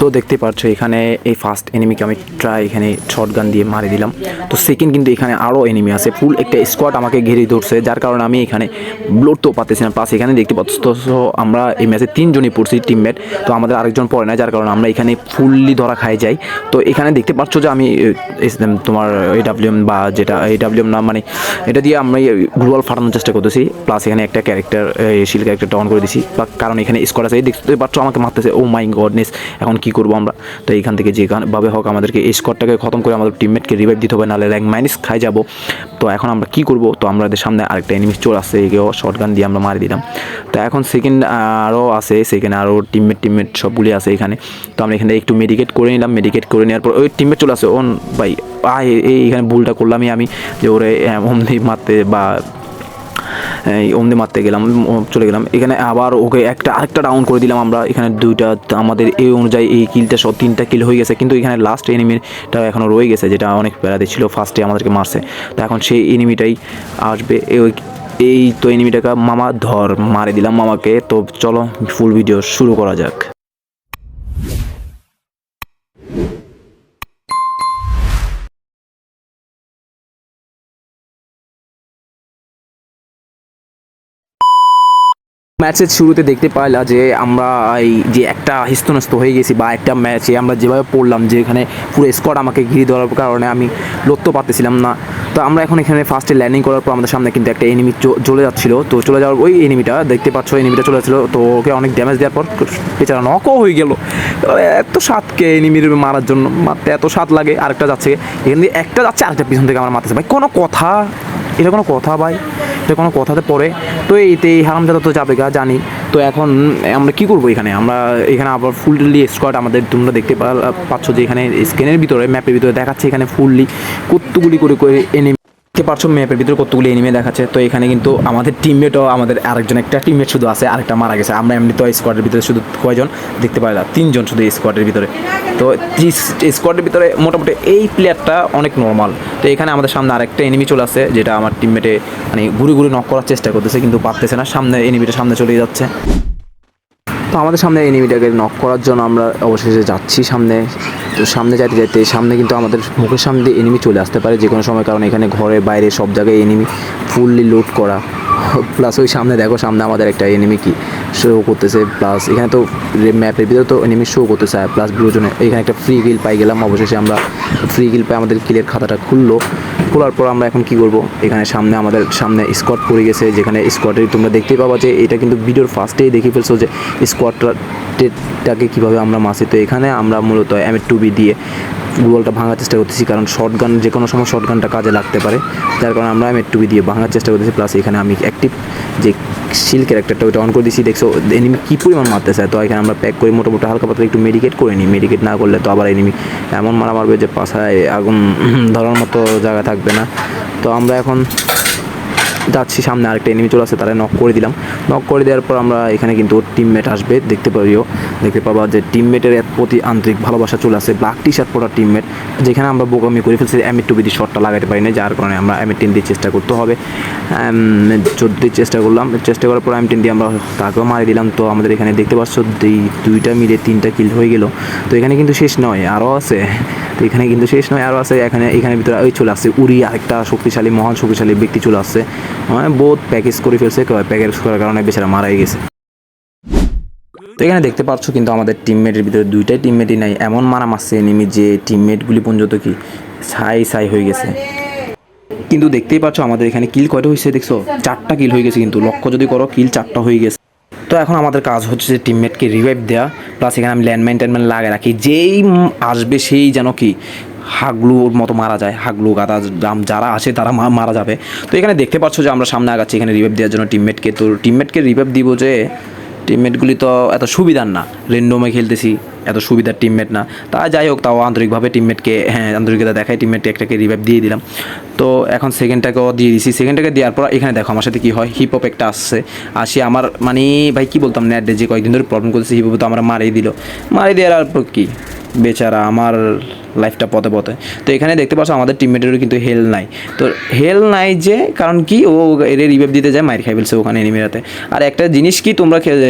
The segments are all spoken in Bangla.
তো দেখতে পাচ্ছ এখানে এই ফার্স্ট এনিমিকে আমি এখানে শটগান দিয়ে মারি দিলাম। তো সেকেন্ড কিন্তু এখানে আরও এনিমি আছে, ফুল একটা স্কোয়াড আমাকে ঘিরে ধরছে, যার কারণে আমি এখানে লড়তেও পারতেছি না। প্লাস এখানে দেখতে পাচ্ছ তো আমরা এই ম্যাচে 3 জনই পড়ছি টিমমেট, তো আমাদের আরেকজন পড়ে না, যার কারণে আমরা এখানে ফুললি ধরা খাই যাই। তো এখানে দেখতে পাচ্ছ যে আমি তোমার AWM বা যেটা AWM না মানে এটা দিয়ে আমরা গ্লোয়াল ফাটানোর চেষ্টা করতেছি। প্লাস এখানে একটা ক্যারেক্টার শিল ক্যারেক্টারটা অন করে দিছি, কারণ এখানে স্কোয়াড আছে। দেখতে পাচ্ছ আমাকে মারতেছে, ও মাই গডনেস, এখন কি করবো আমরা? তো এইখান থেকে যেভাবে হোক আমাদেরকে এই স্কোয়াডটাকে খতম করে আমাদের টিমমেটকে রিভাইভ দিতে হবে, নাহলে র্যাঙ্ক মাইনাস খাই যাব। তো এখন আমরা কি করব? তো আমাদের সামনে আরেকটা এনিমি চোর আসছে, এগেও শটগান দিয়ে আমরা মারি দিলাম। তো এখন সেকেন্ড আরও আছে, সেকেন্ড আরও টিমমেট সবগুলি আছে এখানে। তো আমরা এখানে একটু মেডিকেট করে নিলাম, মেডিকেট করে নেওয়ার পর ওই টিমমেট চলে আসে। ওন ভাই এইখানে ভুলটা করলামই আমি, যে ওরে অমনি মারতে বা অমনি মারতে গেলাম, চলে গেলাম এখানে। আবার ওকে আরেকটা ডাউন করে দিলাম আমরা এখানে। দুইটা আমাদের এই অনুযায়ী এই কিলটা 3টা কিল হয়ে গেছে, কিন্তু এখানে লাস্ট এনিমিটা এখনও রয়ে গেছে, যেটা অনেক প্যারাতে ছিল, ফার্স্টে আমাদেরকে মারছে। তো এখন সেই এনিমিটাই আসবে। এই তো এনিমিটাকে মামা ধর মারে দিলাম মামাকে। তো চলো ফুল ভিডিও শুরু করা যাক। ম্যাচের শুরুতে দেখতে পাইলা যে আমরা এই যে একটা হিস্তনস্ত হয়ে গেছি, বা একটা ম্যাচে আমরা যেভাবে পড়লাম যে এখানে পুরো স্কোয়াড আমাকে ঘিরে ধরার কারণে আমি লড়তে পারতেছিলাম না। তো আমরা এখন এখানে ফার্স্টে ল্যান্ডিং করার পর আমাদের সামনে কিন্তু একটা এনিমি চলে যাচ্ছিলো। তো চলে যাওয়ার ওই এনিমিটা দেখতে পাচ্ছ, এনিমিটা চলে যাচ্ছিলো। তো ওকে অনেক ড্যামেজ দেওয়ার পর বেচারা নকও হয়ে গেল। এত স্বাদকে এনিমির মারার জন্য মারতে এত স্বাদ লাগে। আরেকটা যাচ্ছে, এখান দিয়ে একটা যাচ্ছে, আরেকটা পিছন থেকে আমার মারতেছে। ভাই কোনো কথা, এটা কোনো কথা ভাই? এটা কোনো কথাতে পড়ে? তো এই হারামজাদা তো যাবে গা জানি। তো এখন আমরা কি করবো? আমরা এখানে আবার ফুললি স্কোয়াড আমাদের, তোমরা দেখতে পাচ্ছ যে এখানে স্ক্রিনের ভিতরে ম্যাপের ভিতরে দেখাচ্ছে এখানে ফুললি কতগুলি করে এনিমি দেখতে পাচ্ছ, ম্যাপের ভিতরে কতগুলি এনিমি দেখাচ্ছে। তো এখানে কিন্তু আমাদের টিমমেটও, আমাদের আরেকজন একটা টিমমেট শুধু আছে, আরেকটা মারা গেছে। আমরা এমনি তো স্কোয়াডের ভিতরে শুধু কয়জন দেখতে পাইলাম? 3 জন শুধু স্কোয়াডের ভিতরে। তো স্কোয়াডের ভিতরে মোটামুটি এই প্লেয়ারটা অনেক নর্মাল। তো এখানে আমাদের সামনে আরেকটা এনিমি চলে আসছে, যেটা আমার টিমমেটে মানে ঘুরে নক করার চেষ্টা করতেছে, কিন্তু পারতেছে না। সামনে এনিমিটা সামনে চলে যাচ্ছে। তো আমাদের সামনে এনিমিটাকে নক করার জন্য আমরা অবশেষে যাচ্ছি সামনে। তো সামনে যাইতে সামনে কিন্তু আমাদের মুখের সামনে দিয়ে এনিমি চলে আসতে পারে যে কোনো সময়, কারণ এখানে ঘরে বাইরে সব জায়গায় এনিমি ফুললি লুট করা। প্লাস ওই সামনে দেখো, সামনে আমাদের একটা এনিমি কি শো করতেছে। প্লাস এখানে তো ম্যাপের ভিতরে তো এনিমি শো করতেছে। প্লাস ব্লুজনে এখানে একটা ফ্রি কিল পাই গেলাম। অবশেষে আমরা ফ্রি কিল পাই, আমাদের কিলের খাতাটা খোলার পর আমরা এখন কি করব? এখানে আমাদের সামনে স্কোয়াড পড়ে গেছে, যেখানে স্কোয়াডের তোমরা দেখতেই পাবা যে এটা কিন্তু ভিডিওর ফার্স্টেই দেখে ফেলছো যে স্কোয়াডটাকে কীভাবে আমরা মাসি। তো এখানে আমরা মূলত M2B দিয়ে গুগলটা ভাঙার চেষ্টা করতেছি, কারণ শর্টগান যে কোনো সময় শর্টগানটা কাজে লাগতে পারে, যার কারণে আমরা M2B দিয়ে ভাঙার চেষ্টা করতেছি। প্লাস এখানে আমি অ্যাক্টিভ যে শিল ক্যারেক্টারটা ওইটা অন করে দিচ্ছি। দেখছো এনিমি কী পরিমাণ মারতে চায়। তো এখানে আমরা প্যাক করি মোটামুটি হালকা পাতলা একটু মেডিকেট করে নিই। মেডিকেট না করলে তো আবার এনিমি এমন মারবে যে পাশায় আগুন ধরার মতো জায়গা থাকবে না। তো আমরা এখন যাচ্ছি, সামনে আরেকটা এনিমি চলে আসছে, তারা নক করে দিলাম। নক করে দেওয়ার পর আমরা এখানে কিন্তু টিমমেট আসবে, দেখতে পাবা যে টিমমেটের প্রতি আন্তরিক ভালোবাসা চলে আসে। ব্ল্যাক টি শার্ট পরা টিমমেট, যেখানে আমরা বোকামি করে ফেলছি, M2B দিয়ে শটটা লাগাতে পারি না, যার কারণে আমরা M10 দিয়ে চেষ্টা করতে হবে। 14 চেষ্টা করলাম, চেষ্টা করার পর M10 দিয়ে আমরা তাকেও মারি দিলাম। তো আমাদের এখানে দেখতে পাচ্ছ দুইটা মিলে 3টা কিল হয়ে গেল। তো এখানে কিন্তু শেষ নয়, আরও আছে। তো এখানে কিন্তু শেষ নয়, আরও আছে। এখানে ভিতরে ওই চলে আসছে উড়ি, আরেকটা মহান শক্তিশালী ব্যক্তি চলে আসছে। মানে বহুত প্যাকেজ করে ফেলছে, প্যাকেজ করার কারণে বেচারা মারাই গেছে। তো এখানে দেখতে পাচ্ছ কিন্তু আমাদের টিমমেটের ভিতরে 2টাই টিমমেটই নাই, এমন মারা মারছে এনিমি যে টিমমেটগুলি পর্যন্ত কি ছাই হয়ে গেছে। কিন্তু দেখতেই পাচ্ছ আমাদের এখানে কিল কয়টা হয়েছে দেখছো? 4টা কিল হয়ে গেছে। কিন্তু লক্ষ্য যদি করো, কিল 4টা হয়ে গেছে। তো এখন আমাদের কাজ হচ্ছে যে টিমমেটকে রিভাইভ দেওয়া। প্লাস এখানে আমি ল্যান্ডমাইন লাগিয়ে রাখি, যেই আসবে সেই যেন কি হাগলুর মতো মারা যায়। হাগলু গাদা যারা আছে তারা মারা যাবে। তো এখানে দেখতে পাচ্ছ যে আমরা সামনে আগাচ্ছি এখানে রিভাইভ দেওয়ার জন্য টিমমেটকে। তো টিমমেটকে রিভাইভ দিব, যে টিমমেটগুলি তো এত সুবিধার না, র্যান্ডমে খেলতেছি, এত সুবিধার টিমমেট না। তা যাই হোক, তাও আন্তরিকভাবে টিমমেটকে আন্তরিকতা দেখায় টিমমেটকে একটাকে রিভাইভ দিয়ে দিলাম। তো এখন সেকেন্ডটাকেও দিয়ে দিছি। সেকেন্ডটাকে দেওয়ার পর এখানে দেখো আমার সাথে কী হয়, হিপহপ একটা আসি আমার মানে ভাই কী বলতাম, নেট যে কয়েকদিন ধরে প্রবলেম করতেছে, হিপহপ তো আমরা মারিয়ে দেওয়ার পর কি বেচারা আমার লাইফটা পথে পথে। তো এখানে দেখতে পাচ্ছ আমাদের টিমমেটেরও কিন্তু হেল নাই। তো হেল নাই যে কারণ কি ও এর রিভাইভ দিতে যায় মাইর খাই ফেলছে ওখানে এনিমিরাতে। আর একটা জিনিস কি তোমরা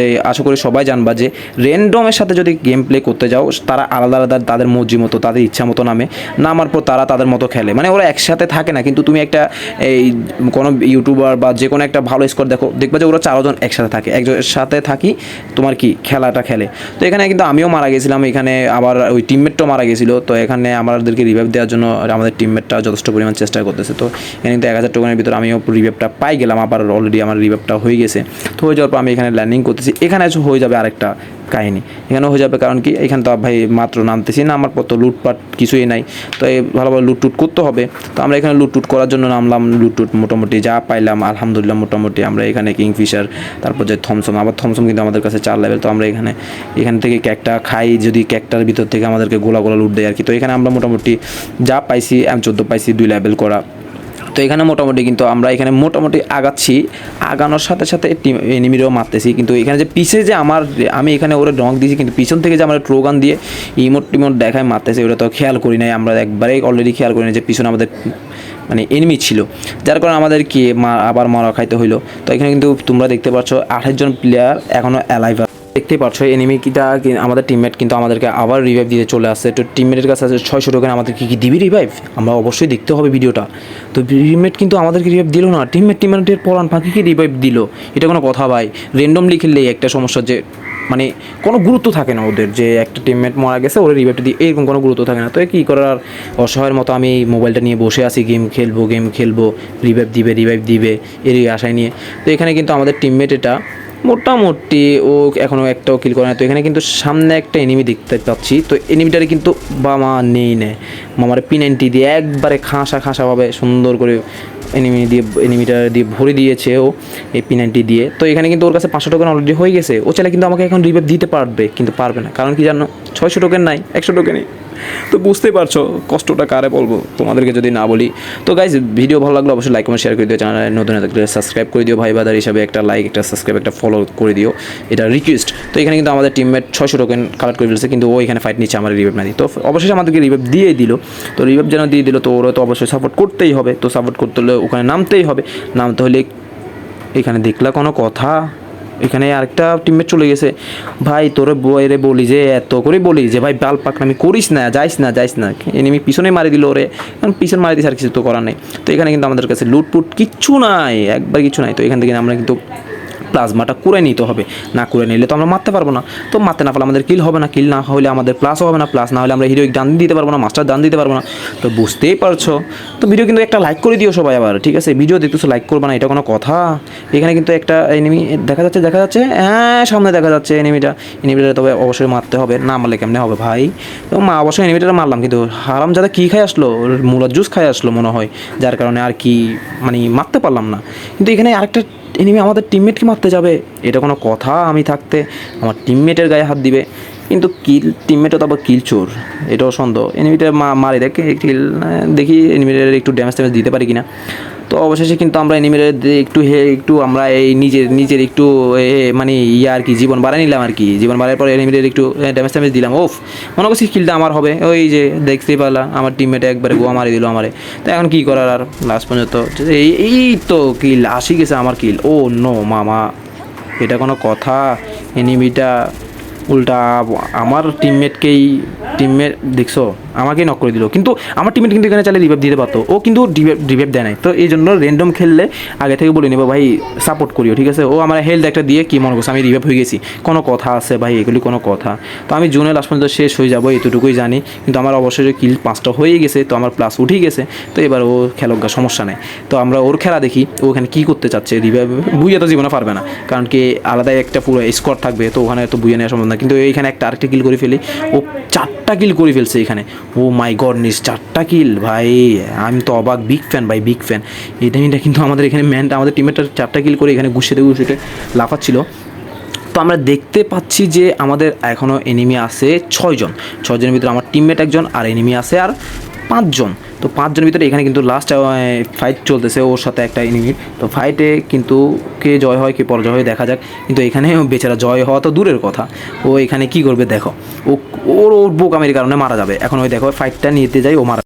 আশা করি সবাই জানবা যে র্যান্ডমের সাথে যদি গেম প্লে করতে যাও তারা আলাদা আলাদা তাদের মর্জি মতো তাদের ইচ্ছা মতো নামার পর তারা তাদের মতো খেলে, মানে ওরা একসাথে থাকে না। কিন্তু তুমি একটা এই কোনো ইউটিউবার বা যে কোনো একটা ভালো স্কোর দেখবা যে ওরা 4 জন একসাথে থাকে, একজনের সাথে থাকি তোমার কি খেলাটা খেলে। তো এখানে কিন্তু আমিও মারা গেছিলাম, এখানে আবার ওই টিমমেটটাও মারা গেছিলো। তো এখানে আমাদেরকে রিভাইভ দেওয়ার জন্য আমাদের টিমমেটটা যথেষ্ট পরিমাণ চেষ্টা করতেছে। তো এখানে কিন্তু 1000 টোকেনের ভিতরে আমিও রিভাইভটা পাই গেলাম, আবার অলরেডি আমার রিভাইভটা হয়ে গেছে। তো হয়ে যাওয়ার পর আমি এখানে ল্যান্ডিং করতেছি, এখানে হয়ে যাবে আরেকটা কাহিনী, এখানে হয়ে যাবে কারণ কি এখানে তো ভাই মাত্র নামতেছি না, আমার পর তো লুটপাট কিছুই নাই। তো এই ভালোভাবে লুটটুট করতে হবে। তো আমরা এখানে লুটটুট করার জন্য নামলাম, লুটটুট মোটামুটি যা পাইলাম আলহামদুলিল্লাহ মোটামুটি আমরা এখানে কিংফিশার, তারপর যে থমসম, আবার থমসম কিন্তু আমাদের কাছে 4 লেভেল। তো আমরা এখান থেকে ক্যাকটা খাই, যদি ক্যাকটার ভিতর থেকে আমাদেরকে গোলা লুট দেয় আর কি। তো এখানে আমরা মোটামুটি যা পাইছি M14 পাইছি 2 লেভেল করা। তো এখানে মোটামুটি কিন্তু আমরা এখানে মোটামুটি আগাচ্ছি, আগানোর সাথে সাথে এনিমিরও মারতেছি। কিন্তু এখানে যে পিছে যে আমি এখানে ওরা ডং দিয়েছি, কিন্তু পিছন থেকে যে আমরা ট্রোগান দিয়ে টিমোট দেখায় মারতেছে ওটা তো খেয়াল করি নাই, আমরা একবারেই অলরেডি খেয়াল করি নাই যে পিছনে আমাদের মানে এনিমি ছিল, যার কারণে আমাদেরকে আবার মারা খাইতে হইলো। তো এখানে কিন্তু তোমরা দেখতে পাচ্ছ 28 জন প্লেয়ার এখনও অ্যালাইভ। দেখতেই পাচ্ছ এনিমিটা আমাদের টিমমেট কিন্তু আমাদেরকে আবার রিভাইভ দিতে চলে আসছে। তো টিমমেটের কাছে আছে 600 টোকেন, আমাদেরকে কি দিবি রিভাইভ? আমরা অবশ্যই দেখতে হবে ভিডিওটা। তো টিমমেট কিন্তু আমাদেরকে রিভাইভ দিল না, টিমমেটের পরান ফাঁকি কি রিভাইভ দিল? এটা কোনো কথা ভাই? র্যান্ডমলি খেললেই একটা সমস্যা যে মানে কোনো গুরুত্ব থাকে না ওদের, যে একটা টিমমেট মারা গেছে ওরা রিভাইভটা দিয়ে এরকম কোনো গুরুত্ব থাকে না। তো কী করার, অসহায়ের মতো আমি মোবাইলটা নিয়ে বসে আছি, গেম খেলবো, রিভাইভ দিবে এরই আশায় নিয়ে। তো এখানে কিন্তু আমাদের টিমমেট এটা মোটামুটি ও এখনও একটাও কিল করে না। তো এখানে কিন্তু সামনে একটা এনিমি দেখতে পাচ্ছি, তো এনিমিটারে কিন্তু বামা মামার P90 দিয়ে একবারে খাঁসাভাবে সুন্দর করে এনিমিটা দিয়ে ভরে দিয়েছে ও এই P90 দিয়ে। তো এখানে কিন্তু ওর কাছে 500 টোকেন অলরেডি হয়ে গেছে, ও চাইলে কিন্তু আমাকে এখন রিভাইভ দিতে পারবে, কিন্তু পারবে না। কারণ কি জানো, 600 টোকেন নাই, 100 টোকেনই। তো বুঝতেই পারছো কষ্টটা কারে বলবো তোমাদেরকে যদি না বলি। তো গাইজ ভিডিও ভালো লাগলে অবশ্যই লাইক কমেন্ট শেয়ার করে দিও, চ্যানেলে নতুন থাকলে সাবস্ক্রাইব করে দিও, ভাই বাদার হিসাবে একটা লাইক, একটা সাবস্ক্রাইব, একটা ফলো করে দিও, এটা রিকোয়েস্ট। তো এখানে কিন্তু আমাদের টিমমেট 600 টোকেন কালেক্ট করে ফেলছে, কিন্তু ও এখানে ফাইট নিচ্ছে আমার রিভাইভ না দিই। তো অবশ্যই আমাদেরকে রিভাইভ দিয়ে দিল। তো রিভাইভ যেন দিয়ে দিল, তো ওরা তো অবশ্যই সাপোর্ট করতেই হবে। তো সাপোর্ট করতে হলে ওখানে নামতেই হবে, নামতে হলে এখানে দেখলা কোনো কথা, এখানে আরেকটা টিমমেট চলে গেছে। ভাই তোরে বইরে বলি যে এত করে বলি যে ভাই বাল পাকনামি করিস না, যাইস না, এনিমি পিছনে মারি দিল ওরে, কারণ পিছনে মারি দিস আর কিছু তো করার নেই। তো এখানে কিন্তু আমাদের কাছে লুটপুট কিচ্ছু নাই, একবার কিছু নাই। তো এখান থেকে আমরা কিন্তু প্লাজমাটা করে নিতে হবে, না করে নিলে তো আমরা মারতে পারবো না। তো মারতে না পারলে আমাদের কিল হবে না, কিল না হলে আমাদের প্লাসও হবে না, প্লাস না হলে আমরা হিরোইক ডান দিতে পারবো না, মাস্টার ডান দিতে পারবো না। তো বুঝতেই পারছো। তো ভিডিও কিন্তু একটা লাইক করে দিও সবাই আবার, ঠিক আছে? ভিডিও দেখতেছো লাইক করবে না, এটা কোনো কথা? এখানে কিন্তু একটা এনিমি দেখা যাচ্ছে, হ্যাঁ সামনে দেখা যাচ্ছে এনিমিটা। তবে অবশ্যই মারতে হবে, না মারলে কেমনে হবে ভাই? তো অবশ্যই এনিমিটা মারলাম, কিন্তু হারাম যাতে কী খাই আসলো, মুলার জুস খাই আসলো মনে হয়, যার কারণে আর কি মানে মারতে পারলাম না। কিন্তু এখানে আরেকটা এনিমি আমাদের টিমমেটকে মারতে যাবে, এটা কোনো কথা? আমি থাকতে আমার টিমমেটের গায়ে হাত দিবে, কিন্তু টিমমেটও তো আবার কিল চোর, এটাও সন্দেহ। এনিমিটা মারি দেখি এনিমিটার একটু ড্যামেজ দিতে পারি কিনা। তো অবশেষে কিন্তু আমরা এনিমিটার একটু আমরা এই নিজের একটু মানে আর কি জীবন বাড়াই নিলাম আর কি। জীবন বাড়ার পর এনিমিটার একটু ড্যামেজ দিলাম। মনে করছি কিলটা আমার হবে, ওই যে দেখতেই পারলাম আমার টিমমেটে একবারে গোয়া মারি দিল আমারে। তো এখন কী করার, আর লাস্ট পর্যন্ত এই তো কিল আসি গেছে আমার কিল। ও নো মামা, এটা কোনো কথা? এনিমিটা উল্টা আমার টিমমেট দেখছো আমাকেই নক করে দিল, কিন্তু আমার টিমমেট কিন্তু এখানে চাইলে রিভাইভ দিতে পারতো, ও কিন্তু রিভাইভ দেয় নাই। তো এই জন্য র্যান্ডম খেললে আগে থেকে বলে নেবো ভাই সাপোর্ট করিও, ঠিক আছে? ও আমার হেলথ একটা দিয়ে কি মনে করছে আমি রিভাইভ হয়ে গেছি, কোনো কথা আছে ভাই? এগুলি কোনো কথা? তো আমি জুনে লাস্ট পর্যন্ত শেষ হয়ে যাবো এতটুকুই জানি, কিন্তু আমার অবশ্যই কিল 5টা হয়ে গেছে, তো আমার প্লাস উঠেই গেছে। তো এবার ও খেলোগা সমস্যা নেই। তো আমরা ওর খেলা দেখি ও ওখানে কী করতে চাচ্ছে। রিভাইভ বুইয়া তো জীবনে পারবে না, কারণ কি আলাদাই একটা পুরো স্কোয়াড থাকবে, তো ওখানে তো বুইয়া নেওয়া সম্ভব না। কিন্তু এইখানে আরেকটা কিল করে ফেলি, ও 4টা কিল করে ফেলছে এখানে। ও মাই গডনেস, 4টা কিল ভাই! আমি তো অবাক, বিগ ফ্যান ভাই, বিগ ফ্যান। এটা কিন্তু আমাদের এখানে আমাদের টিমের 4টা কিল করে এখানে ঘুষেতে লাফাচ্ছিল। তো আমরা দেখতে পাচ্ছি যে আমাদের এখনও এনিমি আছে 6 জন। 6 জনের ভিতরে আমার টিমমেট একজন, আর এনিমি আছে আর 5 জন। তো 5 জনের ভিতরে এখানে কিন্তু লাস্ট ফাইট চলতেছে ওর সাথে একটা এনিমির। তো ফাইটে কিন্তু কে জয় হয় কে পরাজয় হয় দেখা যাক। কিন্তু এখানে বেচারা জয় হওয়া তো দূরের কথা, ও এখানে কি করবে দেখো, ও ওর বোকামের কারণে মারা যাবে। এখন ওই দেখো ফাইটটা নিতে যাই ও মারা